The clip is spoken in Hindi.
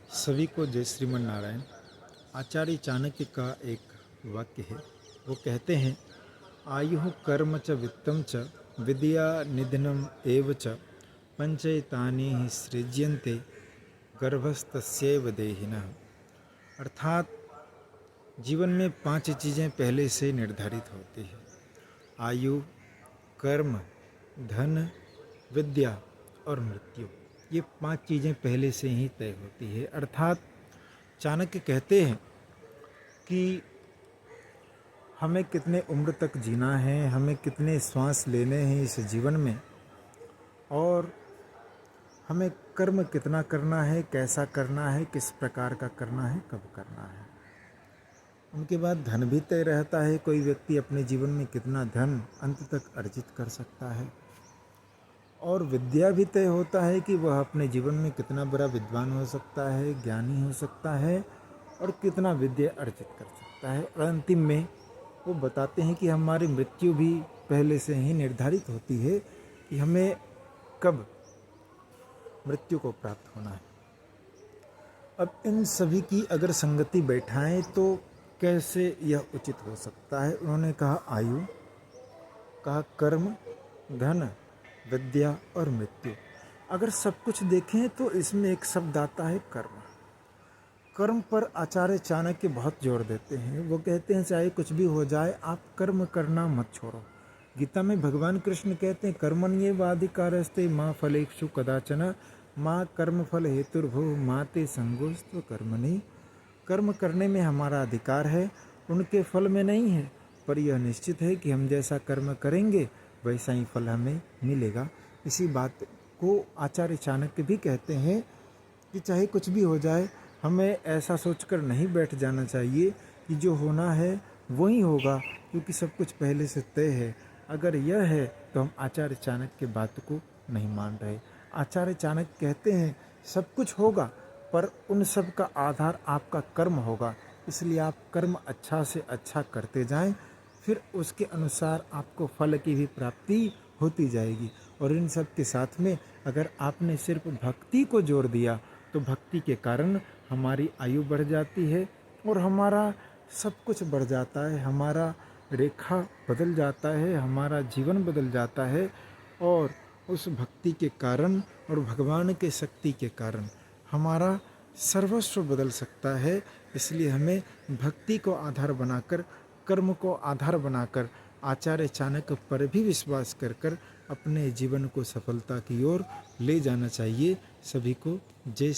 सभी को जय श्रीमन नारायण। आचार्य चाणक्य का एक वाक्य है। वो कहते हैं, आयु कर्म च वित्तम च विद्या निधनम एव च पंचैतानि हि सृज्यन्ते गर्भस्तस्यैव देहिनः। अर्थात जीवन में 5 चीज़ें पहले से निर्धारित होती हैं। आयु, कर्म, धन, विद्या और मृत्यु। ये 5 चीज़ें पहले से ही तय होती है। अर्थात चाणक्य कहते हैं कि हमें कितने उम्र तक जीना है, हमें कितने श्वास लेने हैं इस जीवन में, और हमें कर्म कितना करना है, कैसा करना है, किस प्रकार का करना है, कब करना है। उनके बाद धन भी तय रहता है। कोई व्यक्ति अपने जीवन में कितना धन अंत तक अर्जित कर सकता है। और विद्या भी तय होता है कि वह अपने जीवन में कितना बड़ा विद्वान हो सकता है, ज्ञानी हो सकता है और कितना विद्या अर्जित कर सकता है। और अंतिम में वो बताते हैं कि हमारी मृत्यु भी पहले से ही निर्धारित होती है कि हमें कब मृत्यु को प्राप्त होना है। अब इन सभी की अगर संगति बैठाएं तो कैसे यह उचित हो सकता है। उन्होंने कहा आयु, कहा कर्म, धन, विद्या और मृत्यु। अगर सब कुछ देखें तो इसमें एक शब्द आता है कर्म। कर्म पर आचार्य चाणक्य बहुत जोर देते हैं। वो कहते हैं चाहे कुछ भी हो जाए, आप कर्म करना मत छोड़ो। गीता में भगवान कृष्ण कहते हैं, कर्मण्येवाधिकारस्ते मा फलेषु कदाचन माँ कर्म फल हेतुर्भुः मा ते संगोऽस्त्व कर्मणि। कर्म करने में हमारा अधिकार है, उनके फल में नहीं है। पर यह निश्चित है कि हम जैसा कर्म करेंगे वैसा ही फल हमें मिलेगा। इसी बात को आचार्य चाणक्य भी कहते हैं कि चाहे कुछ भी हो जाए, हमें ऐसा सोचकर नहीं बैठ जाना चाहिए कि जो होना है वही होगा, क्योंकि सब कुछ पहले से तय है। अगर यह है तो हम आचार्य चाणक्य की बात को नहीं मान रहे। आचार्य चाणक्य कहते हैं सब कुछ होगा, पर उन सब का आधार आपका कर्म होगा। इसलिए आप कर्म अच्छा से अच्छा करते जाएं, फिर उसके अनुसार आपको फल की भी प्राप्ति होती जाएगी। और इन सब के साथ में अगर आपने सिर्फ भक्ति को जोड़ दिया तो भक्ति के कारण हमारी आयु बढ़ जाती है और हमारा सब कुछ बढ़ जाता है, हमारा रेखा बदल जाता है, हमारा जीवन बदल जाता है। और उस भक्ति के कारण और भगवान के शक्ति के कारण हमारा सर्वस्व बदल सकता है। इसलिए हमें भक्ति को आधार बनाकर, कर्म को आधार बनाकर आचार्य चाणक्य पर भी विश्वास कर अपने जीवन को सफलता की ओर ले जाना चाहिए। सभी को जय